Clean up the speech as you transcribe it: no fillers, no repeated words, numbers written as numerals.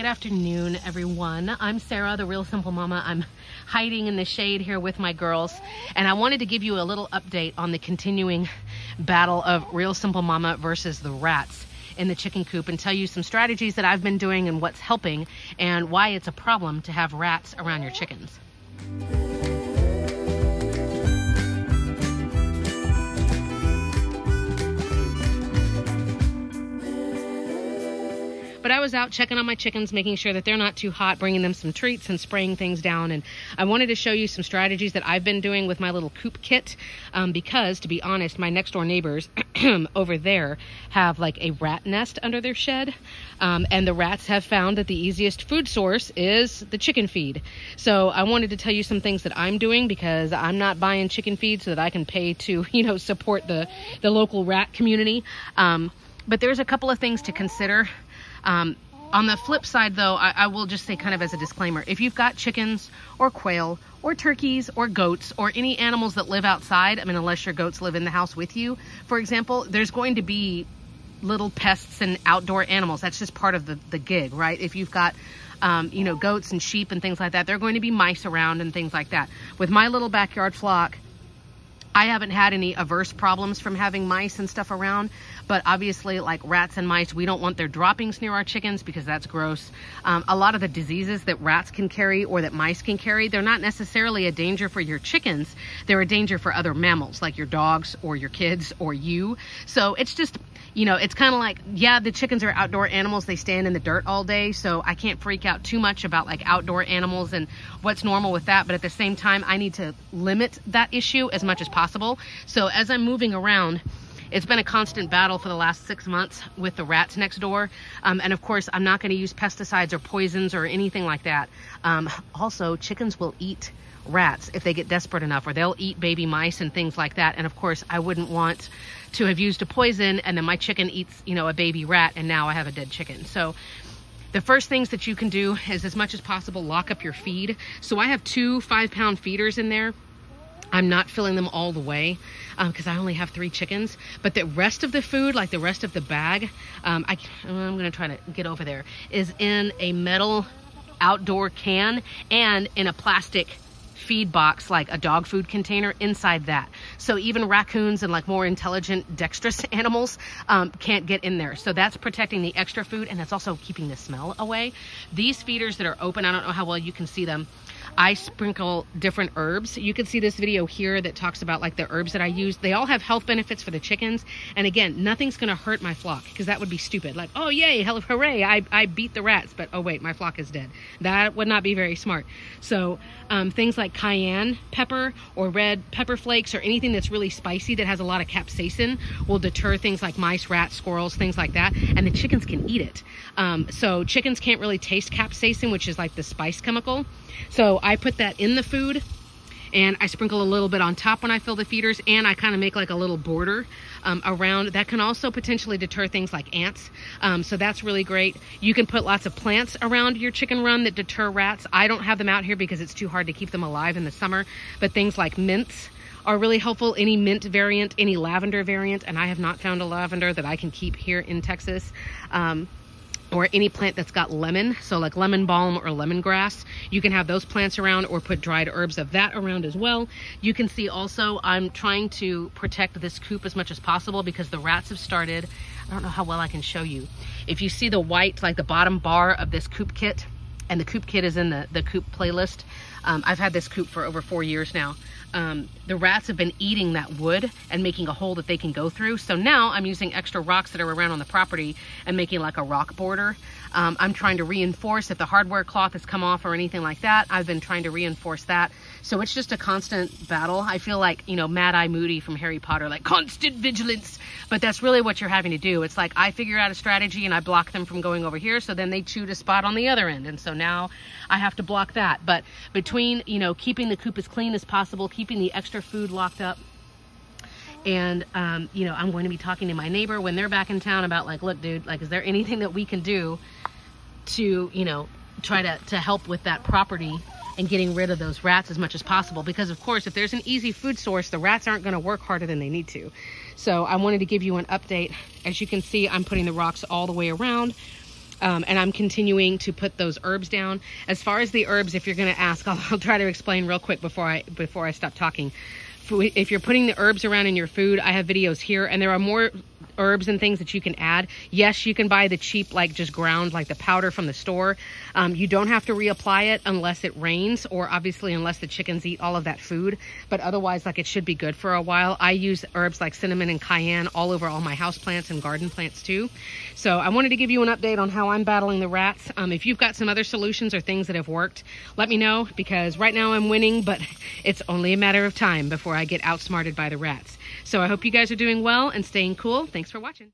Good afternoon, everyone. I'm Sarah, the Real Simple Mama. I'm hiding in the shade here with my girls, and I wanted to give you a little update on the continuing battle of Real Simple Mama versus the rats in the chicken coop and tell you some strategies that I've been doing and what's helping and why it's a problem to have rats around your chickens. But I was out checking on my chickens, making sure that they're not too hot, bringing them some treats and spraying things down. And I wanted to show you some strategies that I've been doing with my little coop kit because, to be honest, my next door neighbors over there have like a rat nest under their shed. And the rats have found that the easiest food source is the chicken feed. So I wanted to tell you some things that I'm doing because I'm not buying chicken feed so that I can pay to, support the local rat community. But there's a couple of things to consider. On the flip side, though, I will just say kind of as a disclaimer, if you've got chickens or quail or turkeys or goats or any animals that live outside, I mean, unless your goats live in the house with you, for example, there's going to be little pests and outdoor animals. That's just part of the gig, right? If you've got, goats and sheep and things like that, there are going to be mice around and things like that. With my little backyard flock, I haven't had any averse problems from having mice and stuff around, but obviously like rats and mice, we don't want their droppings near our chickens because that's gross. A lot of the diseases that rats can carry or that mice can carry, they're not necessarily a danger for your chickens. They're a danger for other mammals like your dogs or your kids or you. So it's just, it's kind of like, yeah, the chickens are outdoor animals. They stand in the dirt all day. So I can't freak out too much about like outdoor animals and what's normal with that. But at the same time, I need to limit that issue as much as possible. So as I'm moving around, it's been a constant battle for the last 6 months with the rats next door. And of course, I'm not going to use pesticides or poisons or anything like that. Also, chickens will eat rats if they get desperate enough, or they'll eat baby mice and things like that. And of course, I wouldn't want to have used a poison and then my chicken eats, a baby rat and now I have a dead chicken. So the first things that you can do is, as much as possible, lock up your feed. So I have 2 5-pound feeders in there. I'm not filling them all the way because I only have 3 chickens. But the rest of the food, like the rest of the bag, I'm going to try to get over there, is in a metal outdoor can and in a plastic feed box, like a dog food container inside that. So even raccoons and like more intelligent, dexterous animals can't get in there. So that's protecting the extra food, and that's also keeping the smell away. These feeders that are open, I don't know how well you can see them, I sprinkle different herbs. You can see this video here that talks about like the herbs that I use. They all have health benefits for the chickens. And again, nothing's going to hurt my flock because that would be stupid. Like, oh, yay, hooray, I beat the rats. But oh, wait, my flock is dead. That would not be very smart. So things like cayenne pepper or red pepper flakes or anything that's really spicy that has a lot of capsaicin will deter things like mice, rats, squirrels, things like that. And the chickens can eat it. So chickens can't really taste capsaicin, which is like the spice chemical. So I put that in the food and I sprinkle a little bit on top when I fill the feeders, and I kind of make like a little border around. That can also potentially deter things like ants. So that's really great. You can put lots of plants around your chicken run that deter rats. I don't have them out here because it's too hard to keep them alive in the summer, but things like mints are really helpful. Any mint variant, any lavender variant, and I have not found a lavender that I can keep here in Texas. Or any plant that's got lemon, so like lemon balm or lemongrass. You can have those plants around or put dried herbs of that around as well. You can see also I'm trying to protect this coop as much as possible because the rats have started. I don't know how well I can show you. If you see the white, like the bottom bar of this coop kit, and the coop kit is in the coop playlist. I've had this coop for over 4 years now. The rats have been eating that wood and making a hole that they can go through. So now I'm using extra rocks that are around on the property and making like a rock border. I'm trying to reinforce if the hardware cloth has come off or anything like that. I've been trying to reinforce that. So it's just a constant battle. I feel like, Mad Eye Moody from Harry Potter, like constant vigilance. But that's really what you're having to do. It's like I figure out a strategy and I block them from going over here. So then they chewed a spot on the other end. And so now I have to block that. But between, keeping the coop as clean as possible, keeping the extra food locked up, and I'm going to be talking to my neighbor when they're back in town about like, look, dude, like, is there anything that we can do to, try to help with that property and getting rid of those rats as much as possible? Because of course, if there's an easy food source, the rats aren't going to work harder than they need to. So I wanted to give you an update. As you can see, I'm putting the rocks all the way around. And I'm continuing to put those herbs down. As far as the herbs, if you're going to ask, I'll try to explain real quick before I stop talking. If you're putting the herbs around in your food, I have videos here, and there are more herbs and things that you can add. Yes, you can buy the cheap, like just ground, like the powder from the store. You don't have to reapply it unless it rains, or obviously unless the chickens eat all of that food. But otherwise, like, it should be good for a while. I use herbs like cinnamon and cayenne all over all my house plants and garden plants too. So I wanted to give you an update on how I'm battling the rats. If you've got some other solutions or things that have worked, let me know, because right now I'm winning, but it's only a matter of time before I get outsmarted by the rats. So I hope you guys are doing well and staying cool. Thanks for watching.